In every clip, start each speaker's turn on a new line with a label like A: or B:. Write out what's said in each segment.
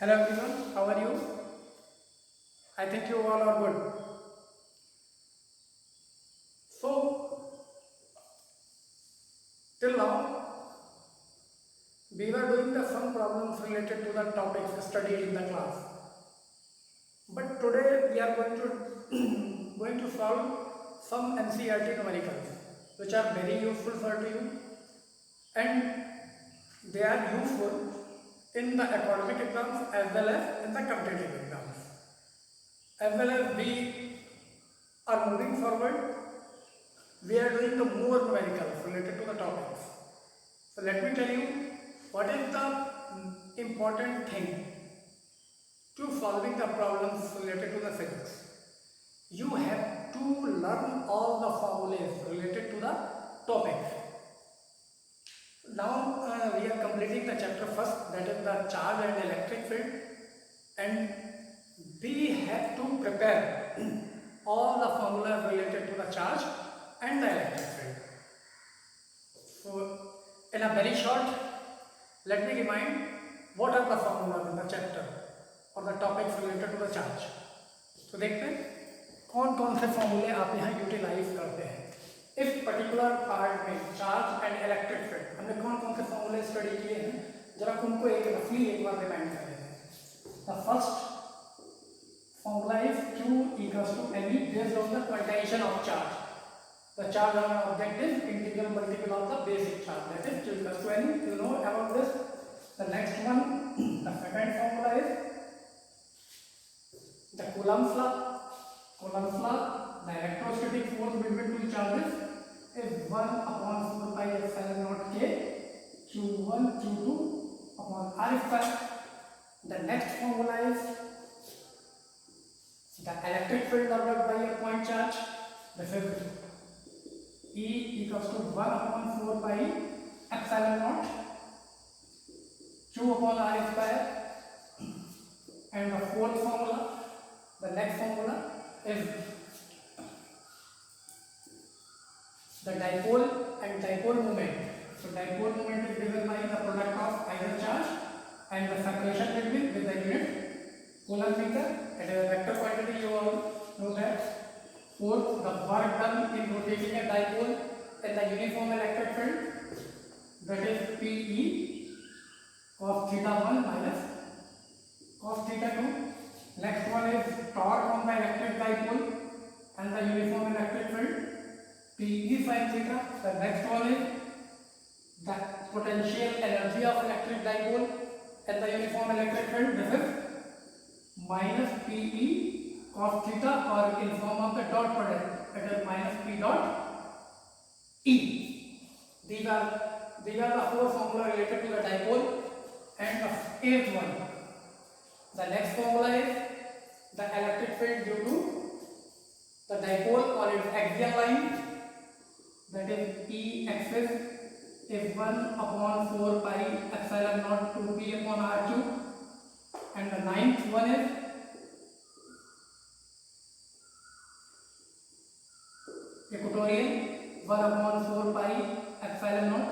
A: Hello everyone, how are you? I think you all are good. So, till now, we were doing the some problems related to the topics studied in the class. But today we are going to going to solve some NCERT numericals, which are very useful for you, and they are useful in the academic exams as well as in the competitive exams. As well as we are moving forward, we are doing the more numericals related to the topics. So let me tell you what is the important thing to solving the problems related to the physics. You have to learn all the formulas related to the topics. Now we are completing the chapter first, that is the charge and electric field, and we have to prepare all the formulas related to the charge and the electric field. So in a very short, let me remind what are the formulas in the chapter और the topics related to the charge. तो देखते हैं कौन कौन से फॉर्मूले आप यहाँ यूटिलाइज करते हैं इस पर्टिकुलर पार्ट में चार्ज एंड इलेक्ट्रिक फील्ड. हमने कौन कौन से फॉर्मूले स्टडी किए हैं, जरा उनको रफली एक बार रिमाइंड कर देते हैं. The first formula is Q equals to mE based on the quantization of charge. The charge on an object is integral multiple of the basic charge, that is Q equals to mE. You know about this. The next one, the second formula is the Coulomb's law. Coulomb's law, the electrostatic force between two charges is 1 upon 4 pi epsilon naught K Q1 Q2 upon R square. The next formula is the electric field developed by a point charge. This is E equals to 1 upon 4 pi epsilon naught Q upon R square. And the fourth formula, the next formula is the dipole and dipole moment. So dipole moment is given by the product of either charge and the separation between with the unit Coulomb meter. It is a vector quantity, you all know that. Fourth, the work done in rotating a dipole in the uniform electric field, that is PE cos theta 1 minus cos theta 2. Next one is torque on the electric dipole and the uniform electric field, PE sin theta. The next one is the potential energy of electric dipole and the uniform electric field. This is minus PE cos theta, or in form of the dot product, it is minus P dot E. These are the four formula related to the dipole. And the eighth one, the next formula is the electric field due to the dipole or its axial line, that is E axis is 1 upon 4 pi epsilon naught 2p upon r cube. And the ninth one is equatorial 1 upon 4 pi epsilon naught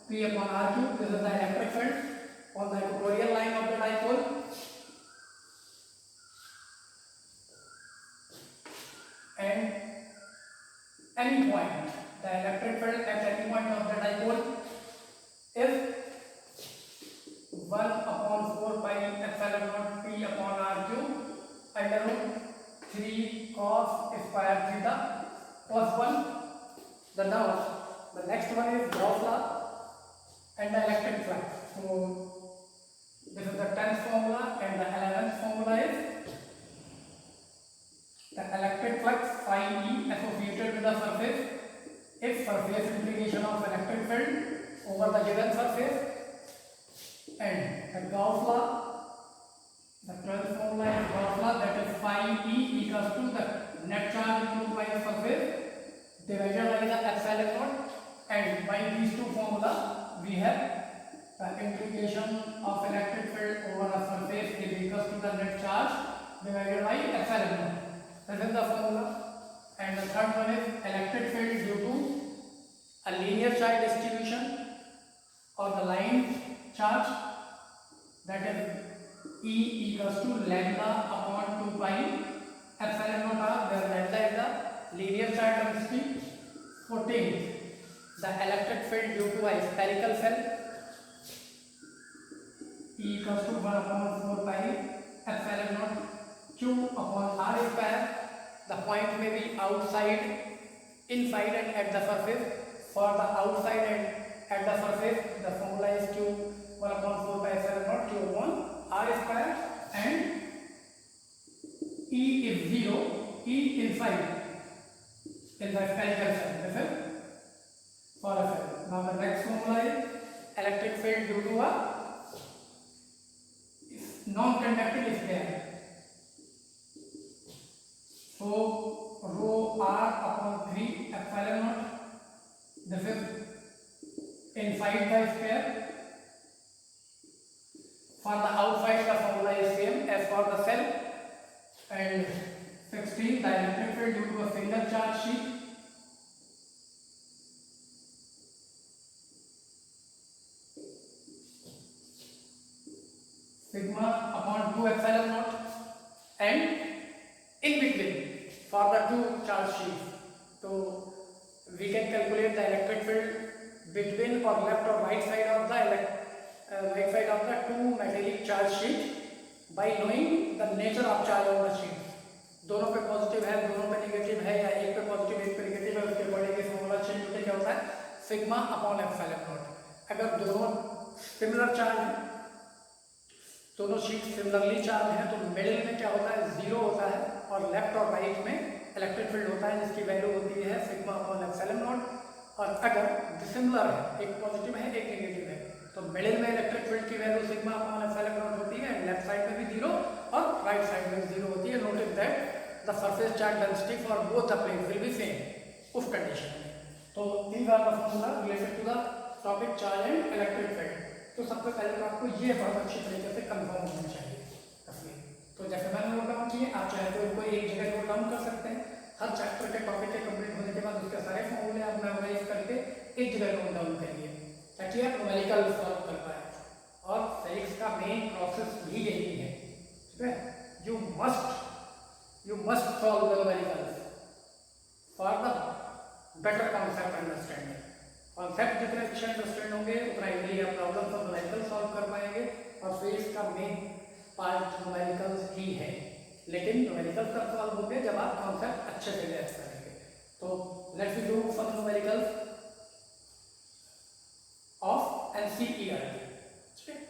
A: p upon r cube. This is the electric field on the equatorial line of the dipole. And any point, the electric field at any point of the dipole is 1 upon 4 pi epsilon naught p upon r cube under root 3 cos square theta plus 1. The next one is Gauss law and the electric flux. So this is the 10th formula, and the 11th formula is the electric flux phi E associated with the surface if surface integration of electric field over the given surface. And the Gauss law, the 12th formula is Gauss law, that is phi E equals to the net charge into by the surface divided by the epsilon naught. And by these two formula we have the integration of electric field over a surface is equals to the net charge divided by epsilon naught. This is the formula. And the third one is electric field due to a linear charge distribution or the line charge, that is E equals to lambda upon 2 pi epsilon naught r, where lambda is the linear charge density. 14. The electric field due to a spherical cell, E equals to 1 upon 4 pi epsilon naught q upon r square. The point may be outside, inside and at the surface. For the outside and at the surface, the formula is q 1 upon 4 pi epsilon naught q upon r square, and E is 0, E inside in the spherical cell. This is for a cell. Now the next formula is electric field due to a non-conducting sphere. So rho r upon 3 epsilon naught. This is inside the sphere. For the outside, the formula is same as for the cell. And 16, the electric field due to a single charge sheet. Sigma upon 2 epsilon naught, and in between for the two charge sheets. So we can calculate the electric field between or left or right side of the two metallic charge sheet by knowing the nature of charge on the sheet. दोनों पे positive है, दोनों पे negative है, या एक पे positive एक पे नेगेटिव है, उसके अकॉर्डिंग ये फॉर्मूला चेंज होकर क्या होता है, सिग्मा अपॉन एप्सिलॉन नॉट. अगर दोनों सिमिलर चार्ज है, दोनों शीट सिमिलरली चार्ज है, तो मिडिल में क्या होता है, जीरो होता है, और लेफ्ट और राइट में इलेक्ट्रिक फील्ड होता है जिसकी वैल्यू होती है सिग्मा अपॉन एप्सिलॉन नॉट. और अगर डिसिमिलर है, एक पॉजिटिव है एक नेगेटिव है, तो मिडिल में इलेक्ट्रिक फील्ड की value sigma upon epsilon not होती है, लेफ्ट साइड में भी जीरो और राइट साइड में भी जीरो होती है. Notice that the surface charge density for both the plane will be same उस कंडीशन में. तो these are the formula related to the topic charge and electric field. तो सबसे पहले तो आपको ये बहुत अच्छी तरीके से कंफर्म होना चाहिए तस्वीर. तो जैसे मैंने नोट डाउन किए, आप चाहे तो इनको एक जगह नोट डाउन कर सकते हैं. हर चैप्टर के टॉपिक के कंप्लीट होने के बाद उसके सारे फॉर्मूले आप मेमोराइज करके एक जगह नोट डाउन करिए ताकि आप न्यूमेरिकल सॉल्व कर पाए. और फिजिक्स का मेन प्रोसेस भी यही है, ठीक है. You must solve the numericals for the better concept understanding. Concept जितने अच्छे अंडरस्टैंड होंगे उतना इजीली आप प्रॉब्लम और न्यूमेरिकल सॉल्व कर पाएंगे. और फिजिक्स का मेन पार्ट न्यूमेरिकल्स ही है, लेकिन न्यूमेरिकल्स तब सॉल्व होंगे जब आप कॉन्सेप्ट अच्छे से ग्रैस्प करेंगे. तो let's do some numericals of NCERT. ठीक है.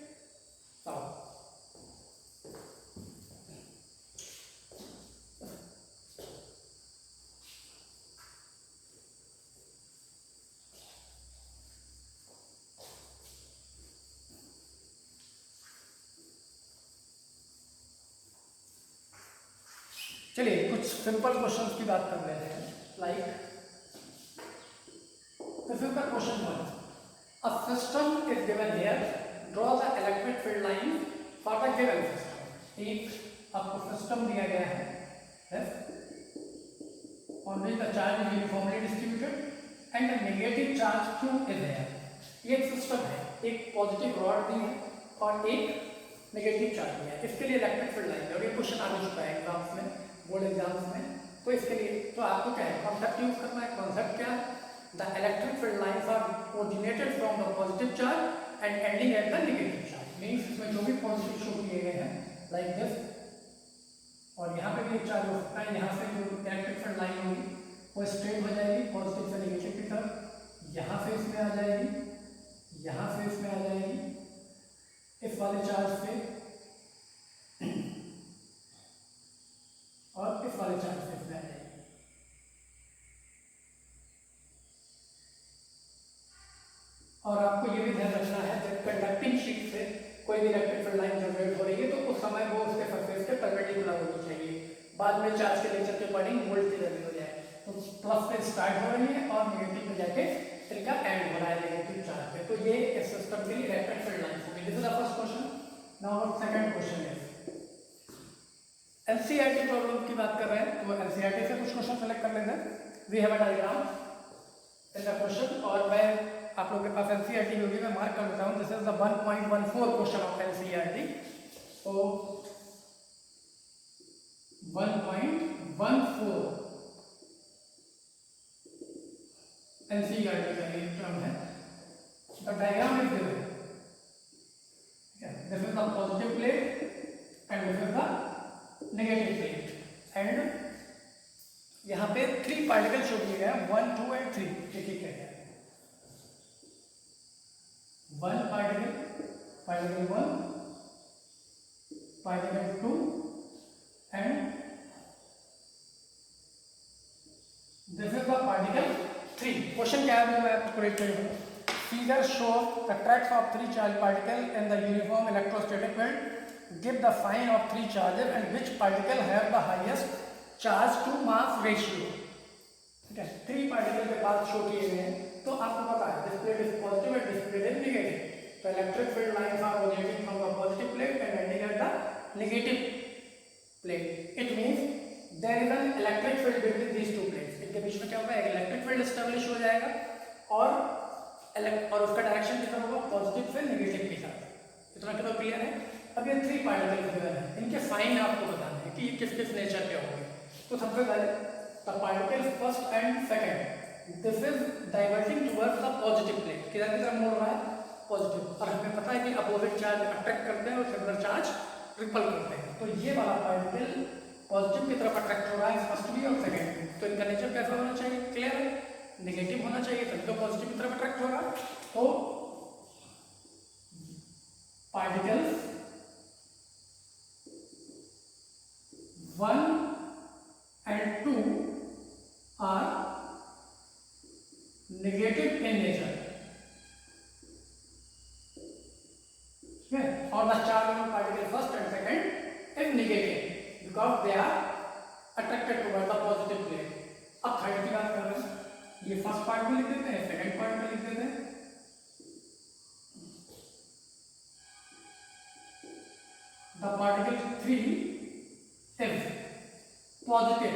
A: चलिए कुछ सिंपल क्वेश्चंस की बात कर लेते हैं. Like this is the question 1. A system is given here, draw the electric field line for the given system. एक आपको सिस्टम दिया गया है on which the charge is uniformly distributed and the negative charge Q is here. ये एक system है, एक positive rod दी है और एक नेगेटिव चार्ज दिया है. इसके लिए इलेक्ट्रिक फील्ड लाइन और ये क्वेश्चन आ चुका है एग्जाम्स में, बोर्ड एग्जाम्स में. तो इसके लिए तो आपको क्या है, कॉन्सेप्ट यूज करना है. कॉन्सेप्ट क्या है, the electric field lines are originated from the positive charge and ending at the negative charge. Means इसमें जो भी पॉजिटिव शो किए गए हैं लाइक दिस, और यहाँ पे भी एक चार्ज हो सकता है. यहाँ से जो इलेक्ट्रिक फील्ड लाइन होगी वो स्ट्रेट हो जाएगी पॉजिटिव से नेगेटिव की तरफ. यहाँ से इसमें आ जाएगी, यहाँ से इसमें आ जाएगी, इस वाले चार्ज से और इस वाले चार्ज से इसमें आ जाएगी. और आपको ये भी ध्यान रखना है जब कंडक्टिंग शीट से कोई भी इलेक्ट्रिक फील्ड लाइन जनरेट हो रही है तो उस समय वो उसके सरफेस के परपेंडिकुलर होनी चाहिए. बाद में चार्ज के नेचर के अकॉर्डिंग वोल्ट की वैल्यू हो जाए. तो प्लस पे स्टार्ट हो रही है और नेगेटिव पे जाके इनका एंड हो रहा है नेगेटिव चार्ज पे. तो ये इस सिस्टम के लिए इलेक्ट्रिक फील्ड लाइन होगी. This is the first question. Now second question है एनसीईआरटी प्रॉब्लम की बात कर रहे हैं. तो एनसीईआरटी से कुछ क्वेश्चन सेलेक्ट कर लेते हैं. We have a diagram in the question, और मैं आप लोगों के पास एनसीईआरटी होगी, मैं मार्क कर देता हूँ. This is the 1.14 question of NCERT. तो 1.14 NCERT का ये टर्म है। The diagram is given, this is the positive plate and this is the negative plate, and यहाँ पे 3 पार्टिकल शो किए गए, 1, 2 एंड 3 देखिए क्या है। 1 particle, particle 1, particle 2 and this is the particle 3। Question क्या है मैं आपको करेक्ट करूंगा। Figure show the tracks of 3 charged particles in the uniform electrostatic field. Give the sign of 3 charges and which particle have the highest charge to mass ratio. ठीक है, 3 particle के पास show किए गए हैं, तो आपको पता है this plate is positive and this plate is negative. तो electric field lines are originating from the positive plate and ending at the negative plate. It means there is an electric field between these two plates. इनके बीच में क्या होगा, एक electric field establish हो जाएगा और उसका डायरेक्शन कितना होगा, पॉजिटिव से नेगेटिव के साथ। इतना कितना क्लियर है। अब ये 3 पार्टिकल गिवन है, इनके साइन आपको बताना है कि ये किस किस नेचर के होंगे। तो सबसे पहले the particle first and second, this is diverting towards the positive plate, किधर की तरफ मोड़ रहा है, पॉजिटिव। और हमें पता है कि अपोजिट चार्ज अट्रैक्ट करते हैं और सिमिलर चार्ज रिपल करते हैं। तो ये वाला पार्टिकल पॉजिटिव की तरफ अट्रैक्ट हो रहा है फर्स्ट भी और सेकंड भी। तो इनका नेचर कैसा होना चाहिए, क्लियर है, नेगेटिव होना चाहिए, तभी तो पॉजिटिव की तरफ अट्रैक्ट होगा। तो particles 1 and 2 are negative in nature, or the charge on particle first and second is negative because they are attracted toward the positive plate. अब थर्ड की बात कर रहे हैं, ये फर्स्ट पार्ट में लिख देते हैं, सेकंड पार्ट में लिख देते हैं। द पार्टिकल 3 इज पॉजिटिव,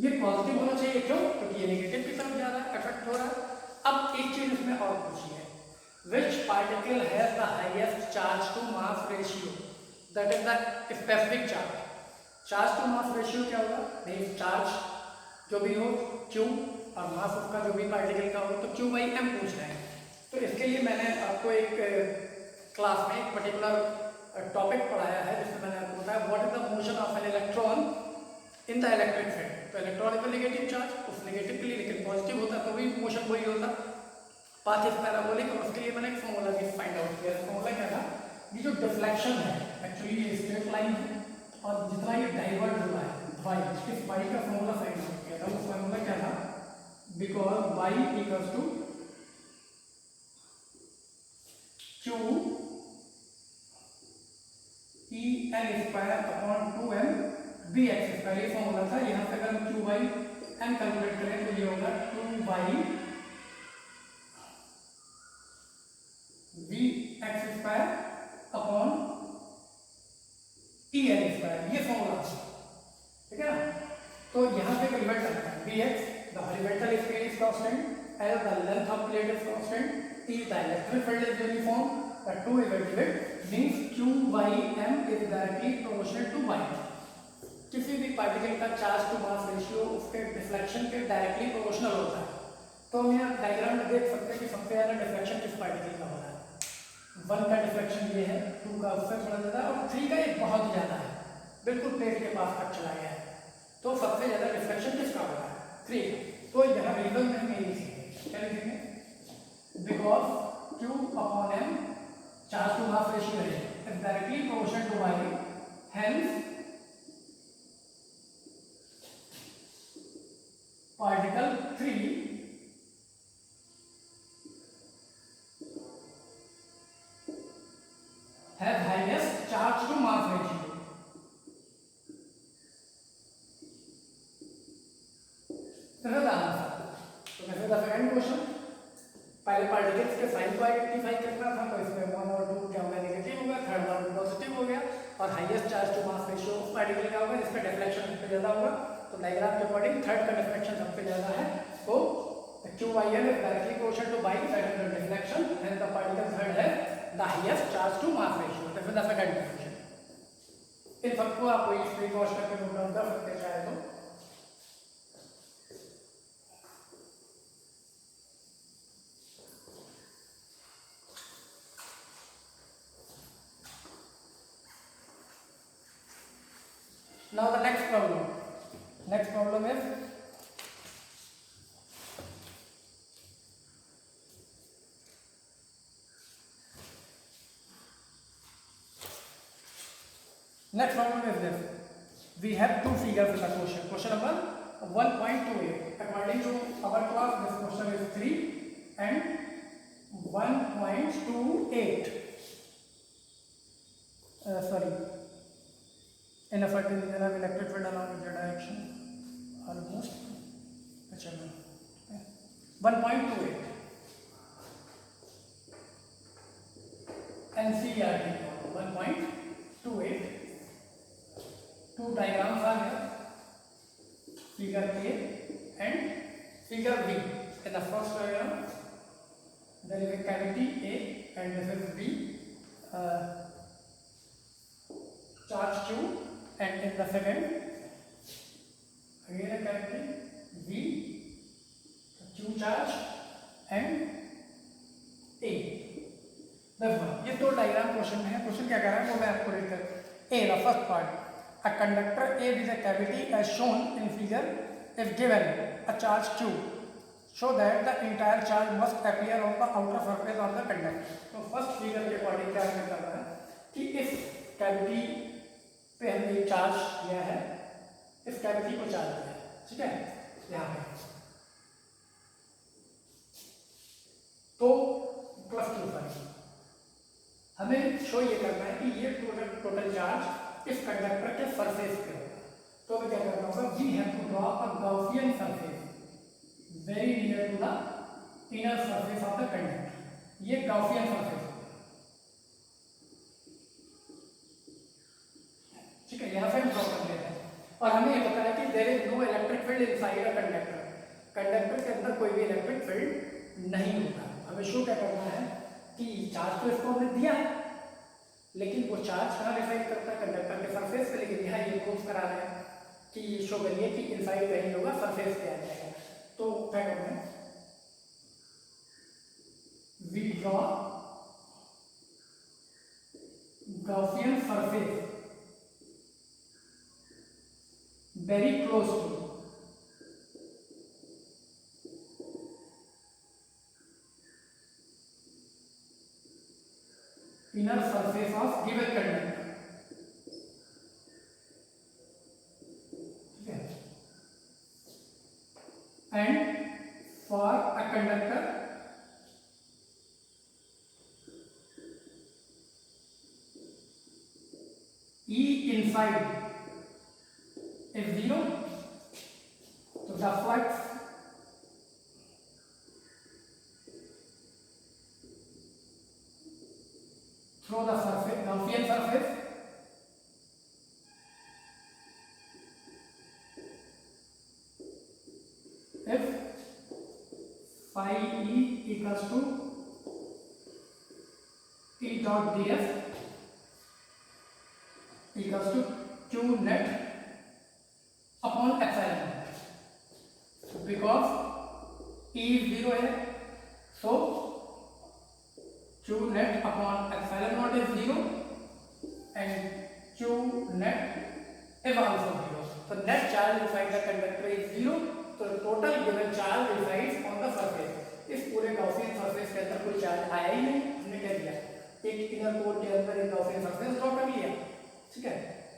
A: ये पॉजिटिव होना चाहिए, क्यों, क्योंकि ये नेगेटिव की तरफ जा रहा है, अट्रैक्ट हो रहा है। अब एक चीज इसमें और पूछी है, which particle has the highest charge to mass ratio, that is the specific charge. Charge to mass ratio क्या होगा, नहीं चार्ज जो भी हो Q और मास उसका जो भी पार्टिकल का हो, तो Q/m पूछ रहे हैं। तो इसके लिए मैंने आपको एक क्लास में एक पर्टिकुलर टॉपिक पढ़ाया है, जिसमें मैंने आपको बताया what is the motion of an electron in the electric field. तो इलेक्ट्रॉन इज नेगेटिव चार्ज, उस नेगेटिव के लिए लेकिन पॉजिटिव होता तो भी मोशन वही होता, पाथ इज पैराबोलिक। और उसके लिए मैंने एक फॉर्मूला भी फाइंड आउट किया। फॉर्मूला क्या था, ये जो डिफ्लेक्शन है एक्चुअली ये स्ट्रेट लाइन है और जितना ये डाइवर्ट हो रहा है y, इस y का फॉर्मूला फाइंड आउट किया था। वो फॉर्मूला क्या था, because y equals to q e n square upon 2m bx square, ये फॉर्मूला था। यहाँ पे अगर हम q/m कैलकुलेट करें तो ये होगा 2y bx square upon E N square, ये फॉर्मूला, ठीक है ना। तो यहाँ पे कन्वर्ट करना है, bx the horizontal speed is constant, l the length of plate is constant, e the electric field is uniform, the 2 is ultimate means q/m is directly proportional to y। किसी भी पार्टिकल का charge to mass ratio उसके deflection के directly proportional होता है। तो हम यहाँ डायग्राम में देख सकते हैं कि सबसे ज्यादा डिफ्लेक्शन किस पार्टिकल का हो रहा है। 1 का डिफ्लेक्शन ये है, 2 का उससे थोड़ा ज़्यादा और 3 का एक बहुत ज़्यादा है, बिल्कुल प्लेट के पास तक चला गया है। तो सबसे ज़्यादा डिफ्लेक्शन किसका हो रहा है, 3। तो यहाँ रीजन में हमें लिखेंगे, क्या लिखेंगे, because Q/m charge to mass ratio है is directly proportional to y, hence particle 3 has highest charge to mass ratio। तो कैसे था सेकंड क्वेश्चन, पहले पार्टिकल्स के साइन को आइडेंटिफाई करना था, तो इसमें 1 और 2 क्या होगा, नेगेटिव होगा, थर्ड वन पॉजिटिव हो गया, और highest charge to mass ratio उस पार्टिकल का होगा जिसका डिफ्लेक्शन सबसे ज्यादा होगा। तो डायग्राम के अकॉर्डिंग थर्ड का डिफ्लेक्शन सबसे ज्यादा है, तो the QIL is directly proportional to by that is the deflection, and the particle head has the highest charge to mass ratio. This is the second definition. इन सबको आप कोई screen wash करके note down कर सकते हैं चाहे तो. Now the next problem. Next problem is this. We have two figures in the question. Question number 1.28. According to our class, this question is 3 and 1.28. Sorry. In a certain area of electric field along the direction, almost 1.28. NCERT 1.28. Two diagrams are here, figure A and figure B. In the first diagram, there is a cavity A and this is B, charge Q, and in the second, again a cavity B, Q charge and A. ये दो diagram question में है. Question क्या कह रहा है वो मैं आपको रीड कर. A, the first part. A conductor A with a cavity as shown in figure is given a charge Q. Show that the entire charge must appear on the outer surface of the conductor. तो first figure के according क्या हमें करना है कि इस cavity पे हमने एक चार्ज लिया है, इस कैविटी को चार्ज किया है, ठीक है, यहाँ पे तो प्लस Q पर हमें शो ये करना है कि ये टोटल चार्ज इस कंडक्टर के सरफेस पे होगा. तो हमें क्या करना होगा, we have to draw a Gaussian surface very near to the inner surface of the conductor. ये गॉसियन सरफेस होगा, ठीक है, यहाँ से हम ड्रॉ कर लेते हैं. और हमें ये पता है कि there is no electric field inside a conductor. Conductor के अंदर कोई भी इलेक्ट्रिक फील्ड नहीं होता. हमें शो क्या करना है कि चार्ज तो इसको हमने दिया है, लेकिन वो चार्ज कहाँ रिसाइड करता है, कंडक्टर के सरफेस पे. लेकिन यहाँ ये प्रूफ करा रहे हैं कि ये शो करिए कि इनसाइड कहीं होगा, सरफेस पे आ जाएगा. तो क्या करना है, we draw Gaussian surface very close to inner surface of given conductor. Okay. And for a conductor E inside is 0, so the flux through the surface, Gaussian surface, if phi E equals to E dot df equals to Q net upon epsilon naught. So because E is 0 है, so Q net upon epsilon naught is 0 and Q net is also 0. So net charge inside the conductor is 0. So the total given charge resides on the surface. इस पूरे Gaussian surface के अंदर कोई charge आया ही नहीं. हमने क्या किया, एक इनर कोर के अंदर एक गॉसियन सरफेस ड्रॉ कर लिया, ठीक है,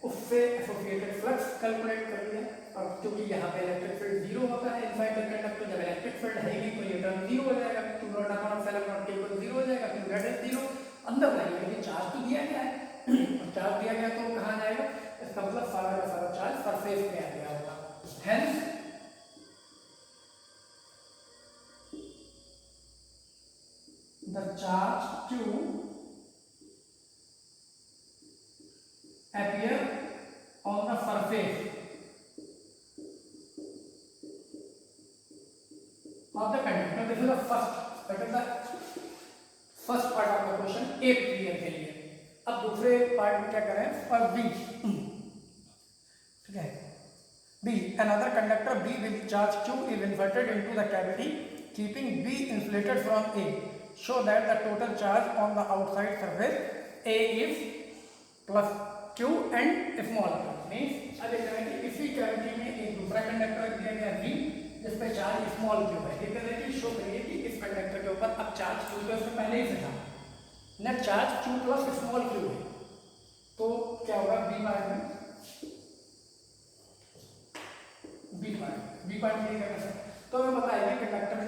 A: उससे एसोसिएटेड फ्लक्स कैलकुलेट कर लिया. और क्योंकि यहाँ पे इलेक्ट्रिक फील्ड 0 होता है इनसाइड द कंडक्टर, जब इलेक्ट्रिक फील्ड है ही नहीं तो ये टर्म 0 हो जाएगा. Q not upon epsilon not के इक्वल 0 हो जाएगा. Q net is 0. अंदर लाएंगे, लेकिन चार्ज तो दिया गया है. चार्ज दिया गया तो कहाँ जाएगा, इसका मतलब सारा का सारा चार्ज सरफेस पे आ गया होगा. Hence the charge Q appear on the surface of the conductor. First part of the question A clear के लिए। अब दूसरे पार्ट में क्या करें, और बी, ठीक है, B, another conductor B with charge Q is inserted into the cavity, keeping B insulated from A, so that the total charge on the outside surface A is plus Q and small q. Means अब ये करें कि इसी cavity में एक दूसरा conductor दिया गया B जिस पे चार्ज स्मॉल q है। ये करें कि शो करिए कि इस कंडक्टर के ऊपर अब चार्ज Q प्लस से पहले ही से था, net charge Q plus small q है, तो क्या होगा B पार्ट में, बी पार्ट नहीं करना सर। तो हमें बताया कंडक्टर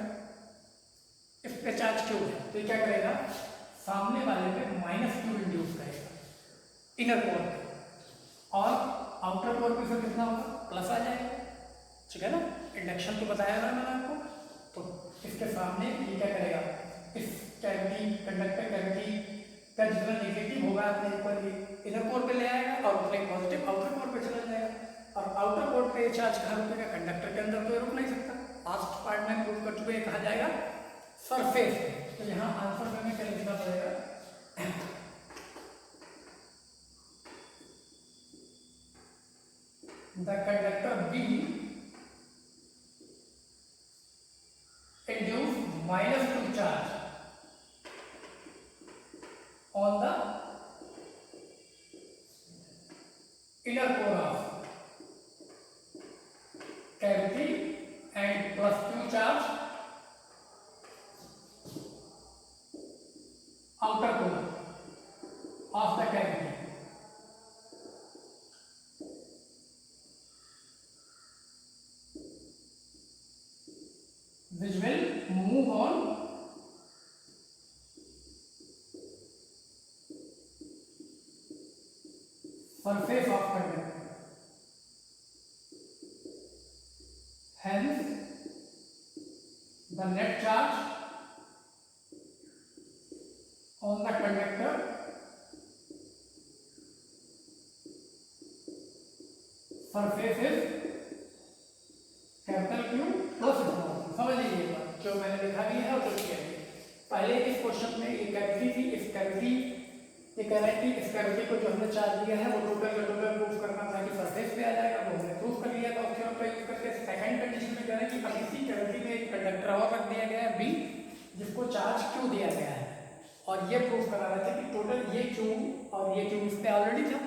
A: इस पे चार्ज क्यू है, तो क्या करेगा, सामने वाले पे माइनस क्यू इंड्यूस करेगा इनर कोर पे, और आउटर कोर पे फिर कितना होगा, प्लस आ जाएगा, ठीक है ना। इंडक्शन तो बताया था मैंने आपको। तो इसके सामने ये क्या करेगा, इस कैविटी कंडक्टर कैविटी का जितना नेगेटिव होगा अपने ऊपर इनर कोर पे ले आएगा और उतना पॉजिटिव आउटर कोर पे चला जाएगा। और आउटर कोर पे चार्ज कहाँ रुकेगा, कंडक्टर के अंदर तो ये रुक नहीं सकता। लास्ट पार्ट में प्रूव कर चुके हैं, कहा जाएगा सरफेस पे। तो यहाँ आंसर में क्या लिखना पड़ेगा, the conductor be induce -2 charge on the inner core of cavity and +2 charge outer core of the cavity. Which will move on surface of conductor. Hence, the net charge on the conductor surface is capital Q plus small q। समझ लीजिए बात, जो मैंने लिखा भी है और जो किया है। पहले इस क्वेश्चन में एक कैविटी थी, इस कैविटी ये कह रहा है कि इस कैविटी को जो हमने चार्ज दिया है वो टोटल का टोटल प्रूफ करना था कि सरफेस पे आ जाएगा, वो हमने प्रूफ कर लिया था ऑप्शन का यूज करके। सेकंड कंडीशन में कह रहे हैं कि अब इसी कैविटी में एक कंडक्टर और रख दिया गया है B जिसको चार्ज Q दिया गया है, और ये प्रूफ करा रहे थे कि टोटल ये Q और ये Q इस पे ऑलरेडी था,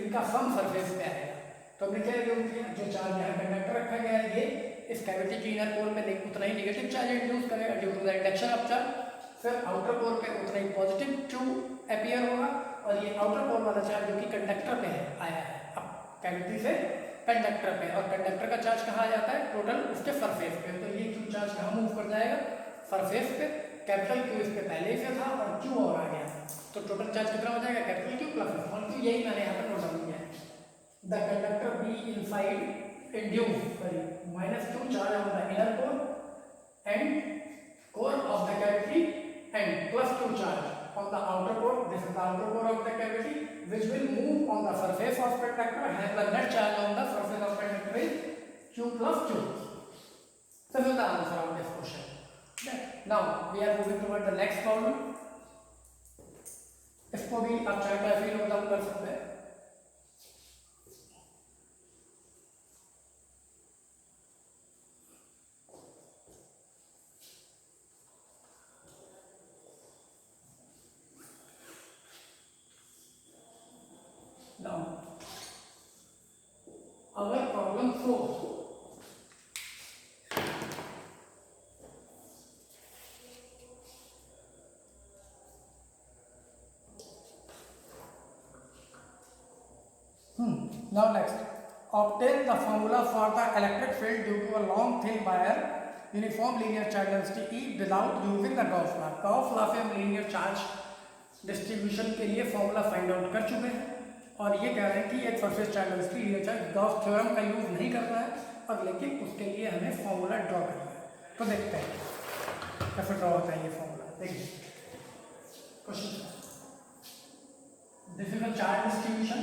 A: इनका सम सरफेस पे आएगा। तो हमने क्या यूज किया, जो चार्ज यहाँ कंडक्टर रखा गया है ये इस कैविटी की इनर कोर में उतना ही नेगेटिव चार्ज इंड्यूस करेगा due to the induction of charge, फिर आउटर कोर पे उतना ही पॉजिटिव Q अपीयर होगा, और ये आउटर कोर वाला चार्ज जो कि कंडक्टर पे है आया है अब कैविटी से कंडक्टर पे, और कंडक्टर का चार्ज कहाँ आ जाता है, टोटल उसके सरफेस पे। तो ये Q चार्ज कहाँ मूव कर जाएगा, सरफेस पे। कैपिटल Q इस पे पहले ही से था और Q और आ गया, तो टोटल चार्ज कितना हो जाएगा, capital Q plus small q। यही मैंने यहाँ पे नोट डाउन किया है। The conductor be inside induce -2 charge on the inner core and core of the cavity and +2 charge on the outer core. This is the outer core of the cavity which will move on the surface of conductor, and the net charge on the surface of conductor is Q plus Q. This is the answer of this question. Okay. Now we are moving toward the next problem. इसको भी आप चाहे तो ऐसे ही note down कर सकते हैं। Now, our problem 4. Now next, obtain the formula for the electric field due to a long thin wire uniform linear charge density E without using the Gauss law. Gauss law से हम linear charge distribution के लिए formula find out कर चुके हैं, और ये कह रहे हैं कि एक surface charge density linear charge Gauss theorem का यूज नहीं करना है, और लेकिन उसके लिए हमें फॉर्मूला ड्रॉ करना है। तो देखते हैं कैसे ड्रॉ होता है ये फॉर्मूला। देखिए question, this is a charge distribution,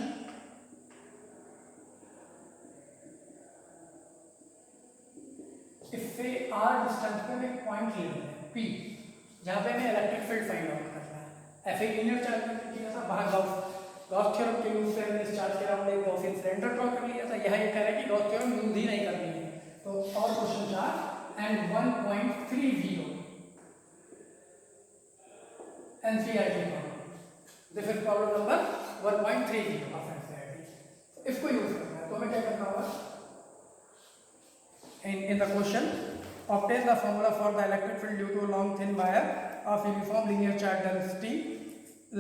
A: इससे r डिस्टेंस पे एक पॉइंट ले लेते हैं, P, जहाँ पे हमें इलेक्ट्रिक फील्ड फाइंड आउट करना है। ऐसे लीनियर चार्ज में किया था, बाहर गॉस थ्योरम के यूज से हमने इस चार्ज के अराउंड एक गॉसियन सिलेंडर ड्रॉ कर लिया था। यहाँ ये कह रहा है कि गॉस थ्योरम यूज ही नहीं करनी है। तो और question charge and 1.30 NCERT problem, this is problem number 1.30 of NCERT। इसको यूज करना है, तो हमें क्या करना होगा, in the question obtain the formula for the electric field due to a long thin wire of uniform linear charge density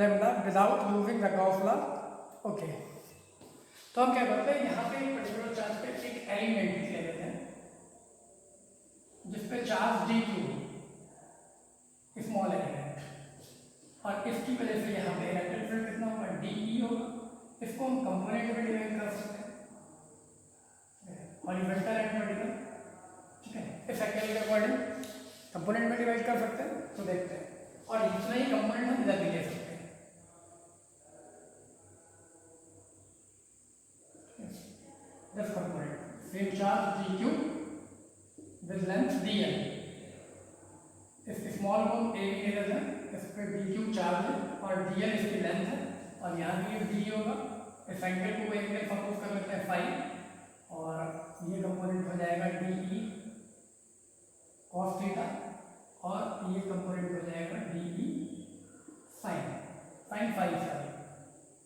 A: lambda without using the Gauss law। Okay, तो हम क्या करते हैं, यहाँ पे एक पर्टिकुलर चार्ज पे एक एलिमेंट ले लेते हैं जिसपे चार्ज dq, स्मॉल एलिमेंट, और इसकी वजह से यहाँ पे इलेक्ट्रिक फील्ड कितना होगा, dE होगा। इसको हम कंपोनेंट में डिवाइड कर सकते हैं, हॉरिजॉन्टल एंड वर्टिकल, ठीक है, इफेक्टिव के अकॉर्डिंग कंपोनेंट में डिवाइड कर सकते हैं। तो देखते हैं, और इतना ही कंपोनेंट हम इधर भी ले सकते हैं। This component same charge dq with length dl, इस स्मॉल को a ले लेते हैं, इस पे dq चार्ज है और dl इसकी लेंथ है, और यहाँ भी d होगा। इस एंगल को एंगल सपोज कर लेते हैं फाई, और ये कंपोनेंट हो जाएगा dE cos थीटा, और ये कंपोनेंट हो जाएगा dE sin phi sorry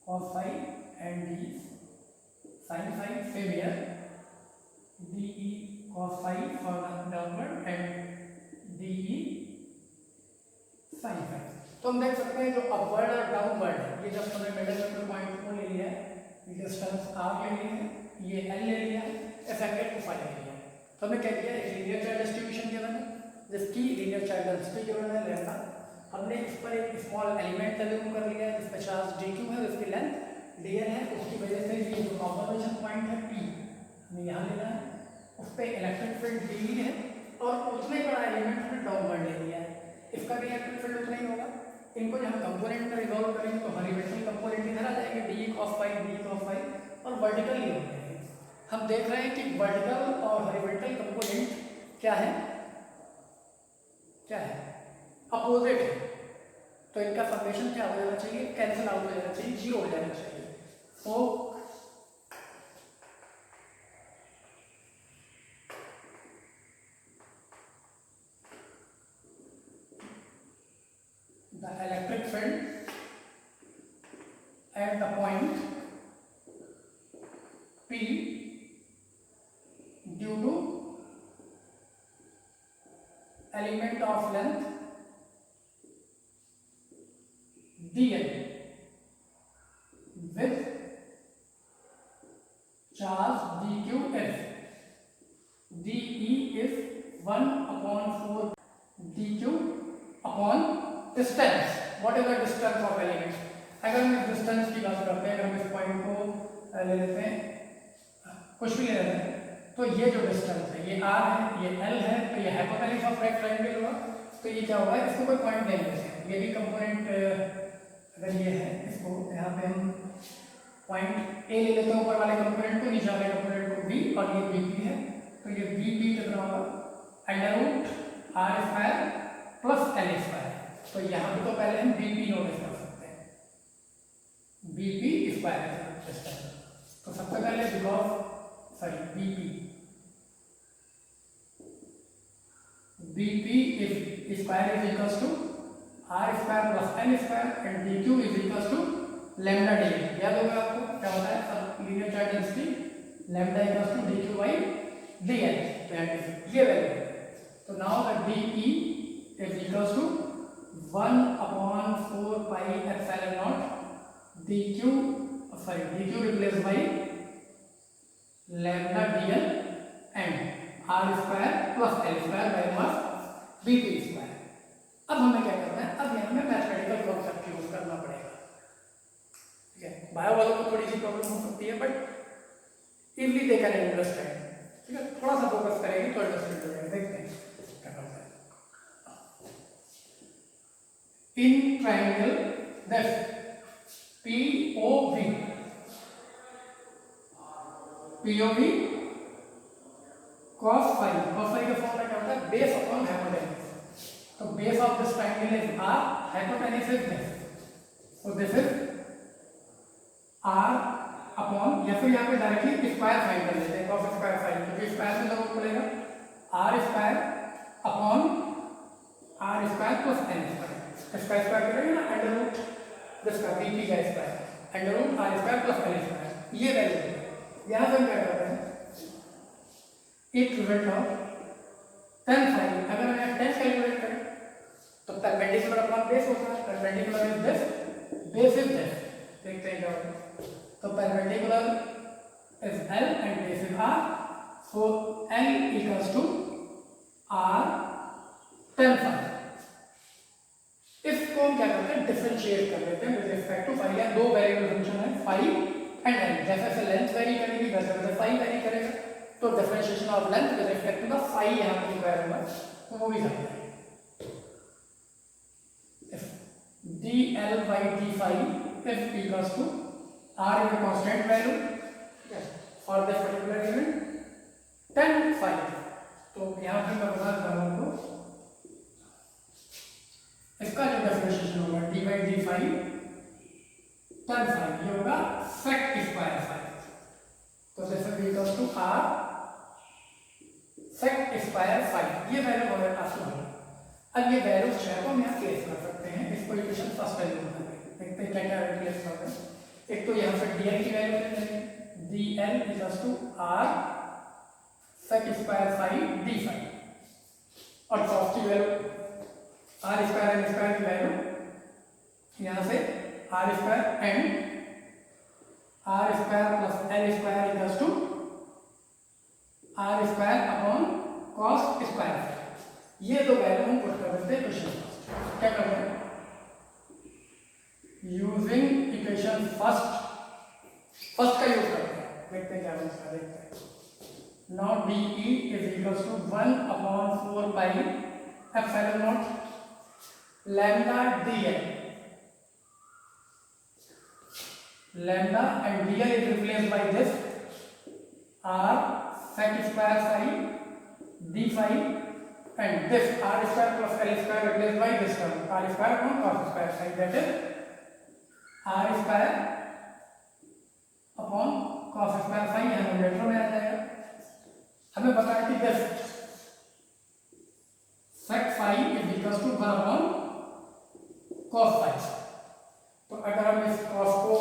A: cos phi and dE sin phi. Same here dE cos phi for the downward and dE sin phi. तो हम देख सकते हैं जो अपवर्ड और डाउनवर्ड है, ये जब हमने मिडिल में पॉइंट को ले लिया है, ये डिस्टेंस r ले लिया है, ये l ले लिया है, इस एंगल को फाई ले लिया है। तो हमने क्या किया, एक लीनियर चार्ज डिस्ट्रीब्यूशन गिवन है जिसकी लीनियर चार्ज डेंसिटी गिवन है लैम्डा। हमने इस पर एक स्मॉल एलिमेंट एज्यूम कर लिया है जिसमें चार्ज dq है, उसकी लेंथ dl है। उसकी वजह से ये जो ऑब्जर्वेशन पॉइंट है P हमें यहाँ लेना है, उस पर इलेक्ट्रिक फील्ड dE है, और उतने बड़ा एलिमेंट हमने डाउनवर्ड ले लिया है, इसका भी इलेक्ट्रिक फील्ड उतना ही होगा। इनको जब हम कंपोनेंट में रिजॉल्व करेंगे तो हॉरिजॉन्टल कंपोनेंट इधर आ जाएंगे, dE cos फाई, और वर्टिकल ही हो जाएंगे। हम देख रहे हैं कि वर्टिकल और हॉरिजॉन्टल कंपोनेंट क्या है, अपोजिट है, तो इनका समेशन क्या हो जाना चाहिए, कैंसिल आउट हो जाना चाहिए, 0 हो जाना चाहिए। तो the electric field at the point P due to element of length dl with charge dq is dE is 1/4 dq upon distance। what is the distance of element? अगर हम इस डिस्टेंस की बात करते हैं, अगर हम इस पॉइंट को ले लेते हैं, कुछ भी ले लेते हैं, तो ये जो डिस्टेंस है ये r है, ये l है, तो ये हाइपोटेन्यूज ऑफ राइट ट्रायंगल होगा। तो ये क्या होगा, इसको कोई पॉइंट नहीं लेते हैं, ये भी कंपोनेंट अगर ये है, इसको यहाँ पे हम पॉइंट a ले लेते हैं ऊपर वाले कंपोनेंट को, नीचे वाले कंपोनेंट को b, और ये bp है। तो ये bp कितना होगा, √r² प्लस l²। तो यहाँ पे तो पहले हम bp नोटिस कर सकते हैं, bp स्क्वायर है। तो सबसे पहले bp is square is equals to r² plus l² and dq is equals to lambda dl। याद होगा आपको क्या होता है, सब linear charge density lambda equals to dq by dl, that is ये वैल्यू। तो now the dE is equals to 1/4 pi epsilon naught dq replaced by lambda dl and r² plus l² by mass bp²। अब हमें क्या करना है, अब यहाँ में मैथमेटिकल कॉन्सेप्ट यूज करना पड़ेगा, ठीक है। बायो वालों को थोड़ी सी प्रॉब्लम हो सकती है, but easily they can understand, ठीक है। थोड़ा सा फोकस करेंगे तो अंडरस्टैंड हो जाएगा। देखते हैं क्या करना है। In triangle that POV cos phi का फॉर्मूला क्या होता है, बेस अपॉन हाइपोटेन्यूज। तो base of this triangle is R, hypotenuse is this, so this is R upon, या फिर यहाँ पे डायरेक्टली स्क्वायर फाइंड कर लेते हैं, कॉस स्क्वायर फाइंड, क्योंकि स्क्वायर में जरूर पड़ेगा, R square upon R square plus N square, इसका स्क्वायर करेंगे ना अंडर रूट जिसका बीपी का square, under root R square plus N square, ये वैल्यू है। यहाँ से हम क्या करते हैं, एक रिजल्ट ऑफ tan फाई, अगर मैं tan कैलकुलेट करें तो परपेंडिकुलर अपॉन बेस होता है, perpendicular is this, base is this, देखते हैं क्या होता है। तो perpendicular is L and base is R, so L equals to R tan phi. इसको हम क्या करते हैं, डिफरेंशिएट कर लेते हैं विद रिस्पेक्ट टू फाई, या दो वेरिएबल फंक्शन है फाई एंड एन, जैसे लेंथ वेरी करेगी वैसे वैसे फाई वेरी करेगा, तो differentiation of length with respect to the phi यहाँ पे रिक्वायर होगा, तो वो भी करते हैं। dl by d phi is equals to r is a constant value, yes, for this particular event tan phi। तो यहाँ पे मैं बता रहा हूँ आपको इसका जो डिफरेंशिएशन होगा d by d phi tan phi, ये होगा sec स्क्वायर phi, तो this is equals to r sec square phi, ये वैल्यू हमारे पास होगा। अब ये वैल्यू जो है वो हम यहाँ प्लेस कर सकते हैं, इसको इक्वेशन फर्स्ट वैल्यू बना देंगे, देखते हैं क्या क्या रिप्लेस करते हैं। एक तो यहाँ से dl की वैल्यू ले लेंगे, dl equals to r sec square phi d phi, और cos की value r square n square की वैल्यू यहाँ से r square n r square plus l square equals to r square upon cos square, ये दो value हम put कर देते हैं क्वेश्चन। क्या करते हैं, यूजिंग इक्वेशन फर्स्ट का यूज करते हैं, देखते हैं क्या बनेगा, देखते हैं। Now D E is equals to 1 upon 4 pi epsilon not lambda D L, lambda and D L is replaced by this R sec square phi D phi, and this r square plus l square replaced by this term r square upon cos square phi, that is r square upon cos square phi, यहाँ नोमेटर में आ जाएगा। हमें पता है कि this sec phi is equals to 1 upon cos phi, तो अगर हम इस cos को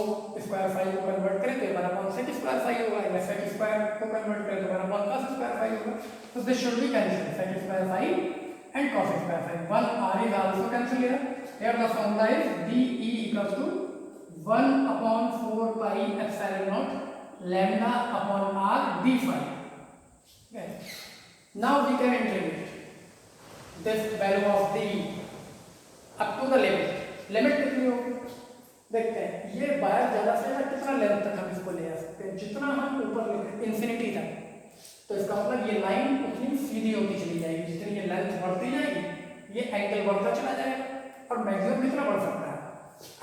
A: स्क्वायर phi को कन्वर्ट करें तो 1 upon sec स्क्वायर phi होगा, या sec स्क्वायर को कन्वर्ट करें तो 1 upon cos स्क्वायर phi होगा, so this should be cancelled, sec square phi and cos square phi, 1 r is also cancelled here, here the formula is d e equals to 1 upon 4 pi epsilon naught lambda upon r d phi, okay, now we can integrate this value of d up to the limit कितनी होगी, देखते हैं। ये बाहर ज्यादा से ज्यादा कितना लेंथ तक हम इसको ले आ सकते हैं, जितना हम ऊपर लेते इंफिनिटी तक, तो इसका मतलब ये लाइन उतनी सीधी होती चली जाएगी, जितनी ये लेंथ बढ़ती जाएगी ये एंगल बढ़ता चला जाएगा, और मैक्सिमम कितना बढ़ सकता है,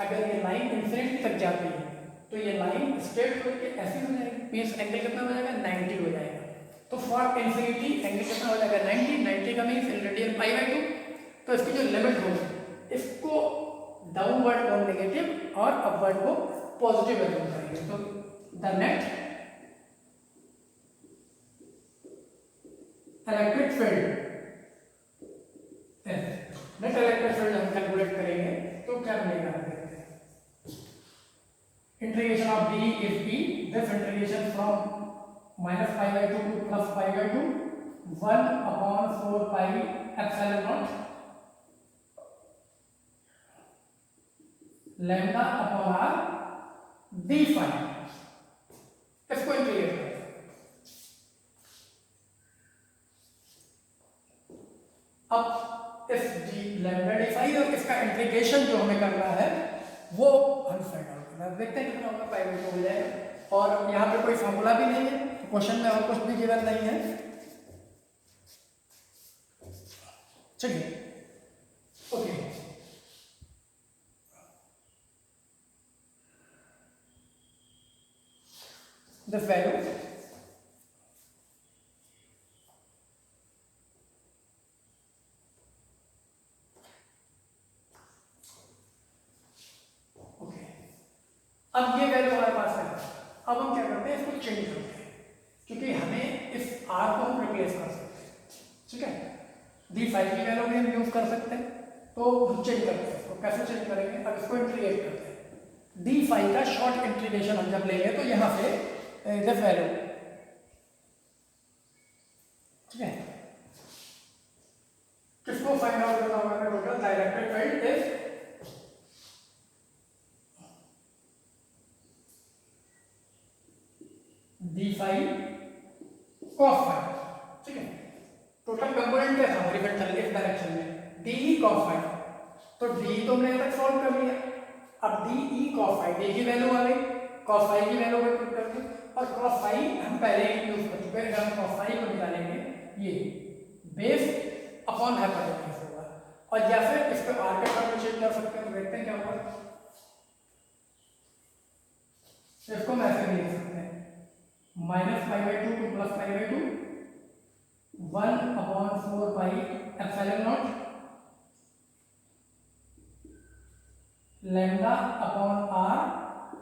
A: अगर ये लाइन इंफिनिटी तक जाती है तो ये लाइन स्ट्रेट होकर ऐसी हो जाएगी, मींस एंगल कितना हो जाएगा 90 हो जाएगा, तो फॉर इंफिनिटी एंगल कितना हो जाएगा 90 का मींस रेडियन पाई बाय 2, तो इसकी जो लिमिट होगी इसको डाउनवर्ड को नेगेटिव और अपवर्ड को पॉजिटिव वैल्यू करेंगे, तो the net electric field, net electric field हम कैलकुलेट करेंगे तो क्या बनेगा, देखते हैं। Integration of D is E, this integration from minus pi by 2 to plus pi by 2, 1 upon 4 pi epsilon not lambda upon R D phi, इसको integrate करें। अब इस डी लैम्डा डी फाई और इसका इंटीग्रेशन जो हमें करना है वो हम फाइंड आउट करना है, देखते हैं कितना होगा, पाई बाय 2 हो जाएगा, और यहाँ पे कोई फॉर्मूला भी नहीं है, क्वेश्चन में और कुछ भी गिवन नहीं है, चलिए ओके। This value अब ये वैल्यू हमारे पास है, अब हम क्या करते हैं, इसको चेंज करते हैं, क्योंकि हमें इस r को हम रिप्लेस कर सकते हैं, ठीक है। d5 की वैल्यू भी हम यूज कर सकते हैं, तो हम चेंज करते हैं इसको। कैसे चेंज करेंगे, अब इसको इंटीग्रेट करते हैं। d5 का शॉर्ट इंटीग्रेशन हम जब लेंगे तो यहाँ से दिस वैल्यू, ठीक है, किसको फाइंड आउट करना होगा, total directed field is d5 cos phi, ठीक है। टोटल कंपोनेंट क्या था हॉरिजॉन्टल इस डायरेक्शन में, de cos phi, तो d तो हमने तक सॉल्व कर लिया। अब de cos phi, d की वैल्यू आ गई, cos phi की वैल्यू को पुट कर दी, और cos phi हम पहले ही यूज कर चुके हैं। अगर हम cos phi को निकालेंगे, ये बेस अपॉन हाइपोटेन्यूज होगा, और या फिर इस पे r के साथ चेंज कर सकते हैं, तो देखते हैं क्या होगा। इसको हम ऐसे भी लिख सकते हैं, -π/2 to +π/2 1/4 pi epsilon not lambda upon r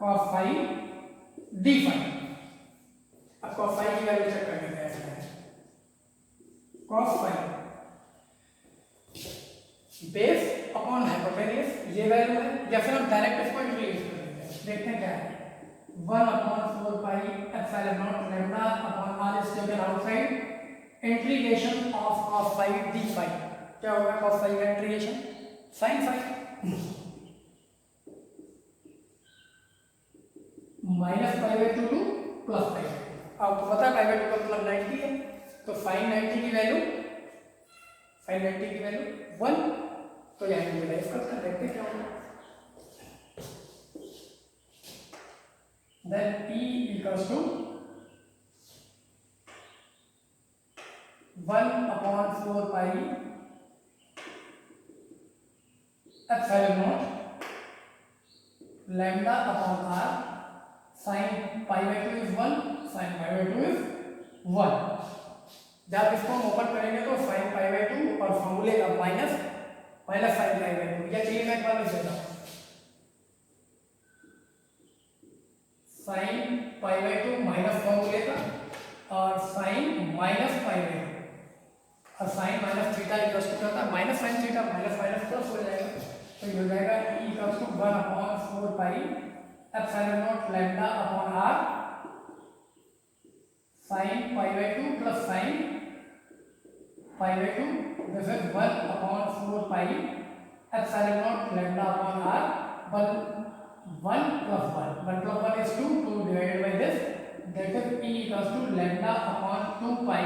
A: cos phi d phi। अब cos phi की वैल्यू चेक करने का है, cos phi base upon hypotenuse ये वैल्यू है, या फिर हम डायरेक्ट इसको इंटीग्रेट कर देते हैं, देखते हैं क्या है। 1/4 pi epsilon not lambda upon r is taken outside, integration of cos phi d phi, क्या होगा cos phi का इंटीग्रेशन, sin phi -π/2 टू +π/2। आपको पता है π/2 का मतलब 90 है, तो sin 90 की वैल्यू, sin 90 की वैल्यू 1, तो यहाँ यूटिलाइज करते हैं, देखते हैं क्या होगा। Then E equals to 1/4 pi epsilon not lambda upon r sin π/2 is 1, sin π/2 is 1। जब इसको हम ओपन करेंगे तो sin π/2 और फॉर्मूले का माइनस sin π/2, या चलिए मैं एक बार लिख देता हूँ, sin π/2 माइनस फॉर्मूले का और sin -π/2, और sin minus theta equals to क्या होता है, minus sin theta, minus minus plus हो जाएगा, तो ये हो जाएगा E equals to 1/4 pi epsilon not lambda upon r sin π/2 plus sin π/2, this is 1/4 pi epsilon not lambda upon r, 1 plus 1 is 2 divided by this, that is E equals to lambda upon 2 pi